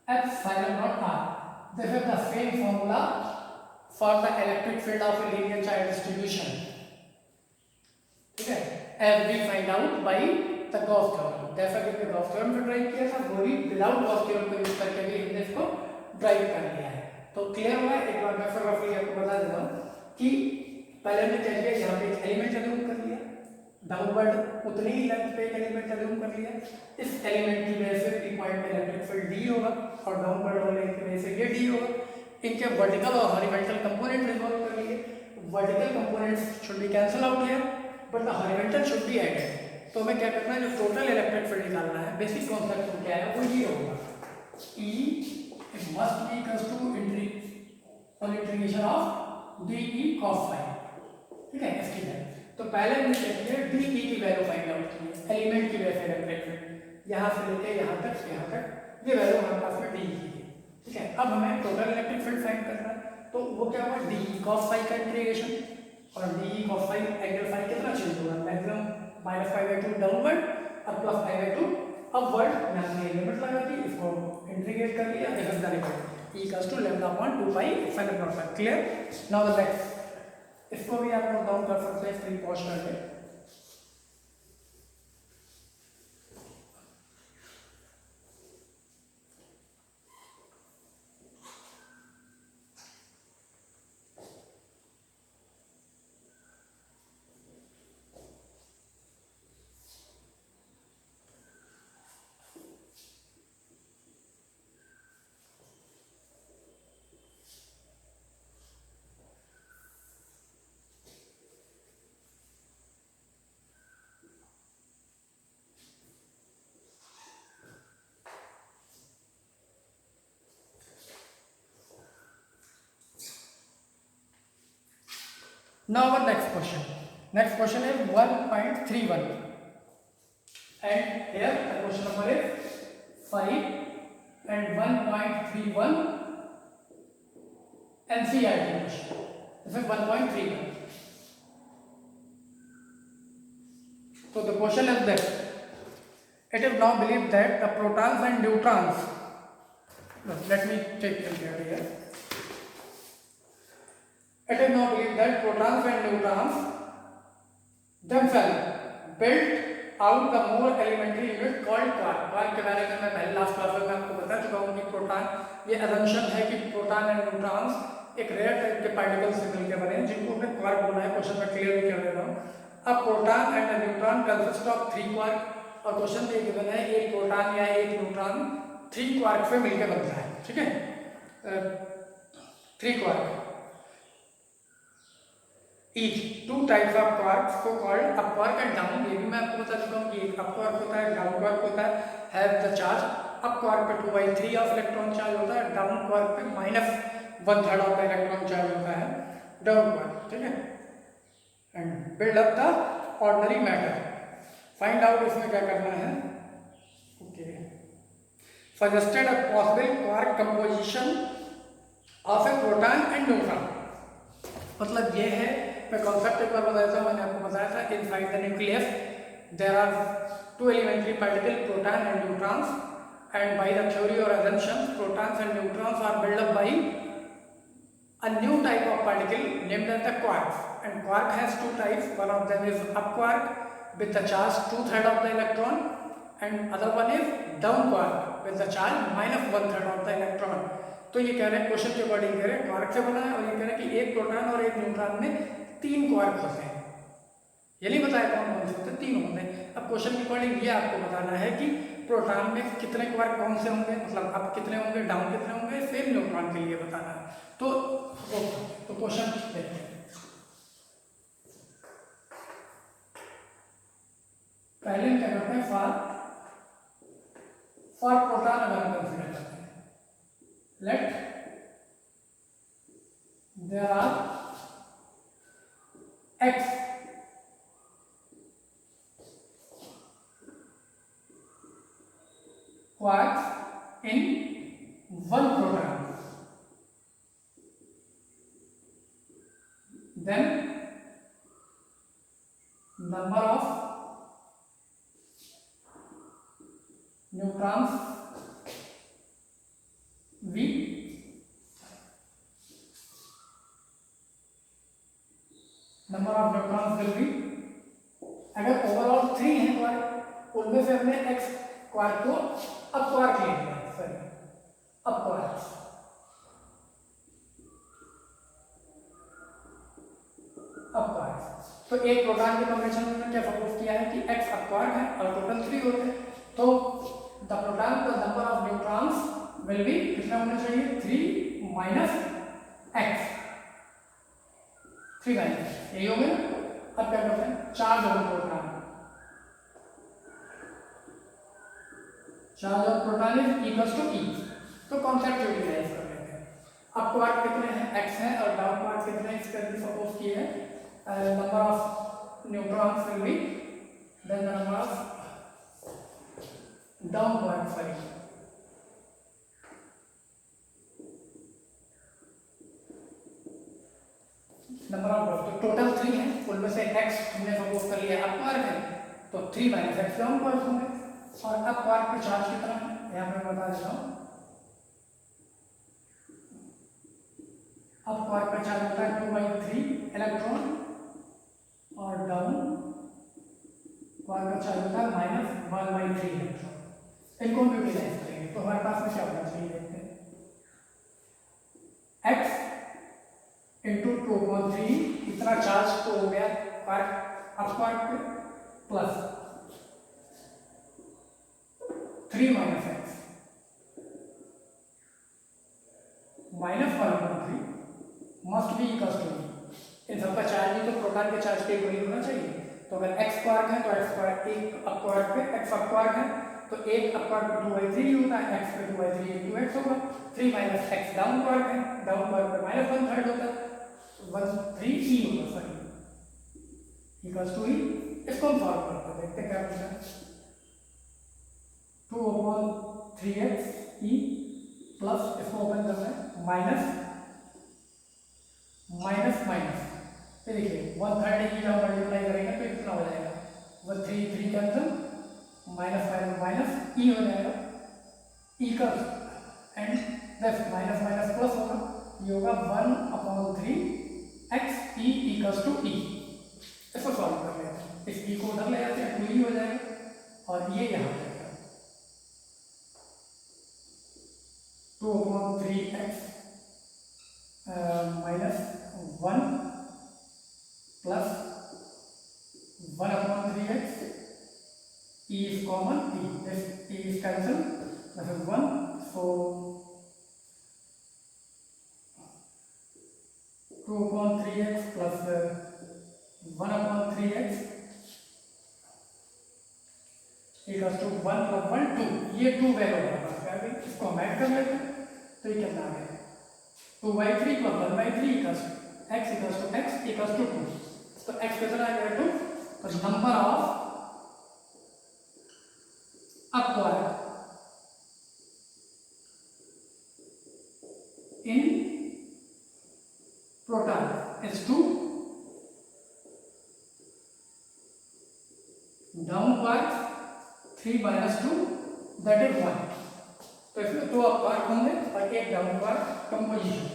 A: epsilon naught r. This is the same formula for the electric field of a linear charge distribution, ठीक है, as we find out by the Gauss theorem। जैसा कि हमने Gauss theorem से drive किया था, वो भी विदाउट Gauss theorem को यूज करके भी हमने इसको ड्राइव कर लिया है। तो क्लियर हुआ है, एक बार मैं फिर रफली आपको बता देता हूँ कि पहले हमने क्या किया, यहाँ पे एक एलिमेंट एज्यूम कर लिया, डाउनवर्ड उतनी ही लेंथ पे एक एलिमेंट एज्यूम कर लिया, इस एलिमेंट की वजह से पी पॉइंट में इलेक्ट्रिक फील्ड डी होगा, और डाउनवर्ड वाले की वजह से ये डी होगा। इनके वर्टिकल और हॉरिजॉन्टल कंपोनेंट रिजॉल्व कर लिए, vertical components should be cancel out here, but the horizontal should be added. तो हमें क्या करना है, जो टोटल इलेक्ट्रिक फील्ड निकालना है, बेसिक कॉन्सेप्ट क्या है, वो ये होगा, E must be equals to integration of dE cos phi, ठीक है, इसकी वैल्यू। तो पहले हमने क्या किया, dE की वैल्यू फाइंड आउट की है, एलिमेंट की वैल्यू इलेक्ट्रिक फील्ड यहाँ से लेके यहाँ तक ये वैल्यू हमारे पास में dE की है, ठीक है। अब हमें टोटल इलेक्ट्रिक फील्ड फाइंड करना है, तो वो क्या होगा, dE cos phi का इंटीग्रेशन, और dE cos phi angle phi कितना चेंज होगा, मैक्सिमम -π/2 डाउनवर्ड और +π/2 अपवर्ड, मैंने लिमिट लगा दी, इसको इंटीग्रेट कर लिया, this is the limit E equals to lambda upon 2 pi epsilon naught। Clear. Now the next, इसको भी आप नोट डाउन कर सकते हैं, फ्री पॉज करके। Now our next question. Next question is 1.31. And here the question number is 5 and 1.31 NCERT question. This is 1.31. So the question is this. It is now believed that the protons and neutrons, let me take them here. It is now believed that protons and neutrons themselves built out the more elementary unit called quark. quark के बारे में मैं पहले last class में आपको बता चुका हूँ कि प्रोटॉन, ये assumption है कि प्रोटॉन एंड न्यूट्रॉन्स एक रेयर टाइप के पार्टिकल से मिलकर बने हैं जिनको हमने क्वार्क बोला है। क्वेश्चन में क्लियरली कर देता हूँ। अब proton and neutron consist of 3 quark और क्वेश्चन में गिवन है एक प्रोटॉन या एक न्यूट्रॉन 3 क्वार्क से मिलकर बनता है। ठीक है, 3 quark each 2 types of quarks so called up quark and down। ये भी मैं आपको बता चुका हूँ कि एक अप क्वार्क होता है, डाउन क्वार्क होता है। Have the charge, up quark पे 2/3 ऑफ इलेक्ट्रॉन चार्ज होता है, डाउन क्वार्क पे -1/3 ऑफ इलेक्ट्रॉन चार्ज होता है डाउन क्वार्क। ठीक है, and build up the ordinary matter. Find out इसमें क्या करना है। Okay, suggested a possible quark composition of A proton and neutron. मतलब ये है, मैं कॉन्सेप्ट एक बार बताया था, मैंने आपको बताया था inside the nucleus there are 2 elementary particle proton and neutrons, and by the theory or assumptions protons and neutrons are built up by a new type of particle named as the quarks, and quark has 2 types. One of them is up quark with the charge 2/3 of the electron, and other one is down quark with the charge -1/3 of the electron। तो ये कह रहे हैं, question के according कह रहे हैं quark से बना है, और ये कह रहे हैं कि एक प्रोटॉन और एक न्यूट्रॉन में 3 क्वार्क होते हैं। ये नहीं बताया कौन कौन से होते हैं, 3 होते हैं। अब क्वेश्चन के अकॉर्डिंग ये आपको बताना है कि प्रोटॉन में कितने क्वार्क कौन से होंगे, मतलब अप कितने होंगे, डाउन कितने होंगे, सेम न्यूट्रॉन के लिए बताना है। तो क्वेश्चन देखते हैं। पहले हम क्या करते हैं, फॉर प्रोटॉन अगर हम कंसीडर करते हैं, let there are x quarks in one proton, then number of neutrons V number of neutrons will B, अगर ओवरऑल 3 हैं क्वार्क, उनमें से हमने x क्वार्क को अप क्वार्क ले लिया, sorry up quark, up quark. तो एक प्रोटॉन के कॉम्बिनेशन में क्या सपोज किया है कि x अप क्वार्क है और टोटल 3 होते हैं, तो द प्रोटॉन का number of neutrons will B कितना होना चाहिए, 3 माइनस x, 3 माइनस, यही हो गया। अब क्या करते हैं, charge of proton, charge of proton is equal to E। तो कॉन्सेप्ट यूटिलाइज कर लेते हैं। अब क्वार्क कितने हैं, x है, और डाउन क्वार्क कितने हैं, इसका भी सपोज किए हैं। Number of neutrons will be then the number of down quark, sorry number of, तो टोटल 3 है, उनमें से x हमने सपोज कर लिया अप क्वार्क है, तो 3 माइनस x डाउन क्वार्क होंगे। और अप क्वार्क पे चार्ज कितना है, यहाँ पे बता देता हूँ। अप क्वार्क पे चार्ज होता है 2/3 इलेक्ट्रॉन, और डाउन क्वार्क का चार्ज होता है -1/3 इलेक्ट्रॉन। इनको हम यूटिलाइज करेंगे, तो हमारे पास में क्या होना चाहिए, देखते हैं, x इंटू 2/3 इतना चार्ज तो हो गया क्वार्क अप क्वार्क पे, plus 3 minus x -1/3 must be equal to, इन सबका चार्ज भी तो प्रोटॉन के चार्ज के इक्वल होना चाहिए। तो अगर x क्वार्क है तो x क्वार्क एक अप क्वार्क पे x अप क्वार्क है, तो एक अप क्वार्क पे 2/3 होता है, x पे 2/3 इंटू x होगा। 3 माइनस x डाउन क्वार्क है, डाउन क्वार्क पे -1/3 होता है, 1/3 E होगा, सॉरी इक्वल्स टू ई। इसको हम सॉल्व करते हैं, देखते हैं क्या पूछा। 2/3x ई प्लस, इसको ओपन करना है, माइनस माइनस माइनस, फिर देखिए 1/3 की जब मल्टीप्लाई करेंगे तो कितना हो जाएगा, 3 कैंसिल, माइनस माइनस माइनस ई हो जाएगा, ई का एंड दस माइनस माइनस प्लस होगा, ये होगा 1/3x ई इक्वल्स टू ई। इसको सॉल्व कर लेते हैं, इस ई को उधर ले जाते हैं, 2e हो जाएगा और ये यहाँ हो जाएगा 2/3x minus 1 plus 1/3x, e is common, e is cancelled, that is 1, so 2/3x plus 1/3x equals to 1 plus 1 2, ये 2 वैल्यू है, इसको हम ऐड कर लेते हैं तो ये कितना आ गया 2/3 plus 1/3 equals x equals to x equals to 2, तो x कितना आ गया 2, तो number of acquire in proton is 2, downward 3 minus 2 that is 1, तो इसमें 2 अपवार्ड होंगे और एक downward composition.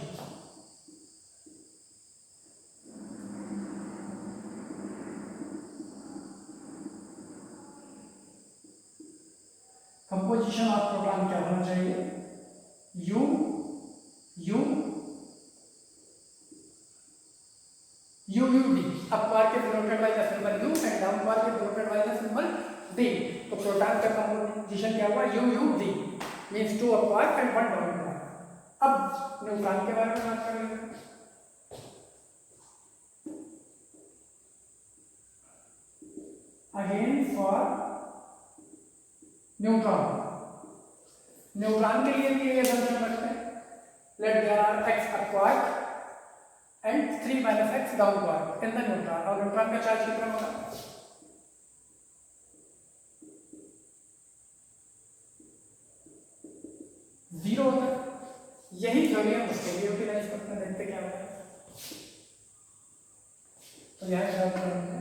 A: Composition of proton क्या होना चाहिए, U U U U D, upward के denoted by the symbol U and downward के denoted by the symbol D, तो प्रोटॉन का कंपोजिशन क्या हुआ U U D means 2 upward and 1 downward. अब न्यूट्रॉन के बारे में बात करेंगे। अगेन फॉर न्यूट्रॉन, न्यूट्रॉन के लिए भी ये असम्पशन रखते हैं, let there are x upward and 3 minus x downward in the neutron, और न्यूट्रॉन का चार्ज कितना होगा, जीरो होता है। यही थ्योरी हम उसके लिए यूटिलाइज करते हैं, देखते क्या होता है। तो यहाँ सॉल्व करेंगे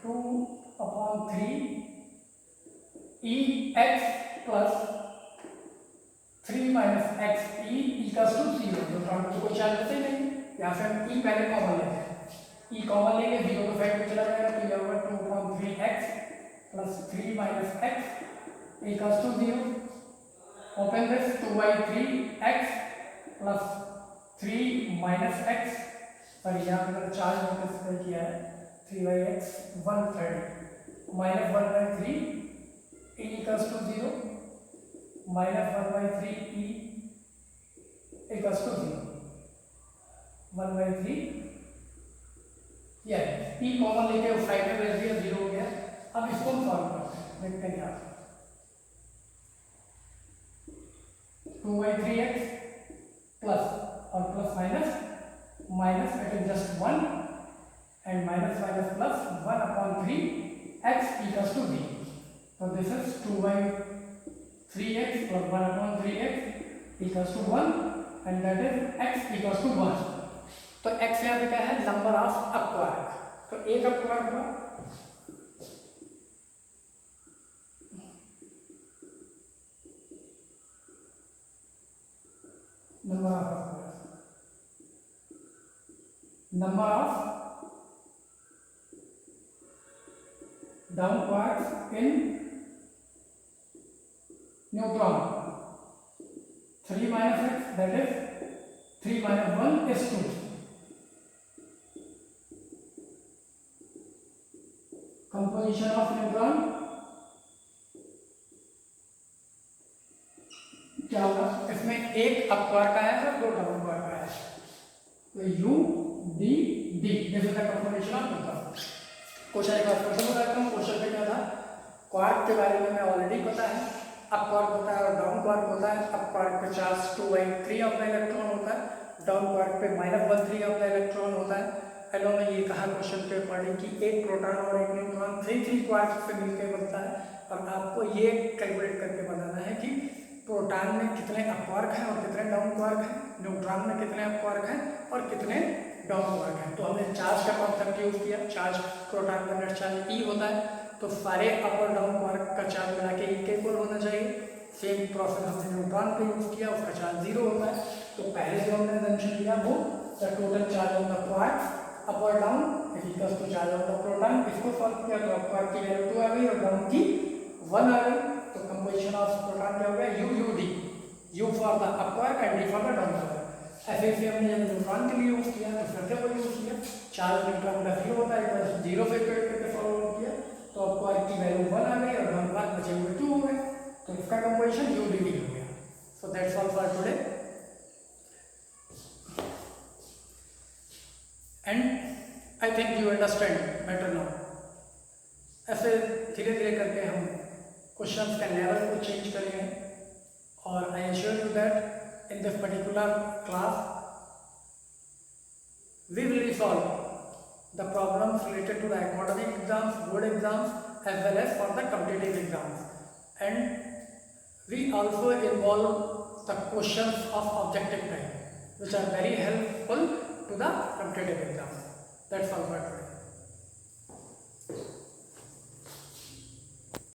A: 2/3 e x plus 3 minus x e equals to 0, neutron को कोई चार्ज होता ही नहीं, यहाँ से हम e पहले कॉमन लेते हैं, e कॉमन लेंगे 0 तो साइड में चला जाएगा, तो यह होगा 2/3x plus 3 minus x equals to 0, open this 2/3x plus 3 minus x, और यहाँ पर चार्ज मल्टीप्लाई किया है 3/x 1/3 minus 1/3 e equals to 0 minus 1/3 e equals to 0, 1/3 e common लेके उस साइड में भेज दिया, 0 हो गया। अब इसको हम सॉल्व करते हैं, देखते हैं क्या 2/3x प्लस और plus minus minus it is just 1 and minus minus plus 1/3 x equals to 0, so this is 2/3x plus 1/3 x equals to 1 and that is x equals to 1, तो x यहाँ पे क्या है, नंबर ऑफ अपवार्ड, तो एक upward हुआ, number of downwards in neutron 3 minus x, that is 3 minus 1 is 2, composition of neutron क्या होगा, इसमें एक अपवार्ड का है और 2 डाउनवार्ड का है, तो U D D this is the composition of neutron. Question एक बार फिर से बताता हूँ, क्वेश्चन पे क्या था, क्वार्क के बारे में मैं ऑलरेडी पता है, अप क्वार्क होता है और डाउन क्वार्क होता है, अप क्वार्क पे चार्ज 2/3 ऑफ द इलेक्ट्रॉन होता है, डाउन क्वार्क पे -1/3 ऑफ द इलेक्ट्रॉन होता है, एलो में ये कहा क्वेश्चन के अकॉर्डिंग कि एक प्रोटॉन और एक न्यूट्रॉन 3 क्वार्क से मिलकर बनता है, और आपको ये कैलकुलेट करके बताना है कि प्रोटॉन में कितने अप क्वार्क हैं और कितने डाउन क्वार्क हैं, न्यूट्रॉन में कितने अप क्वार्क हैं और कितने डाउन क्वार्क हैं। तो हमने चार्ज का कॉन्सेप्ट यूज किया, चार्ज प्रोटॉन का नेट चार्ज ई होता है, तो सारे अप और डाउन क्वार्क का चार्ज मिला के इक्वल होना चाहिए। सेम प्रोसेस हमने न्यूट्रॉन पे यूज किया, उसका चार्ज 0 होता है। तो पहले जो हमने मेंशन किया वो the total charge of the quark up और down is equal to charge of the proton. इसको सॉल्व किया तो अप क्वार्क की वैल्यू 2 आ गई और डाउन की 1 आ गई। तो कंपोजिशन ऑफ प्रोटॉन क्या हो गया, UUD, U for the up quark and D for the down quark. ऐसे ही हमने जब न्यूट्रॉन के लिए यूज किया तो फिर से वो यूज किया, चार्ज न्यूट्रॉन का 0 होता है, बस 0 से इक्वेट करके सॉल्व किया तो अप क्वार्क की वैल्यू 1 आ गई और डाउन क्वार्क बचे हुए 2 हो गए। तो इसका कंपोजिशन UDD हो गया। So that's all for today and I think you understand better now. ऐसे धीरे धीरे करके हम क्वेश्चंस का लेवल को चेंज करेंगे, और I assure you that in this particular class we will resolve the problems related to the academic exams, board exams, as well as for the competitive exams, and we also involve the questions of objective type which are very helpful to the competitive exams. That's all for today.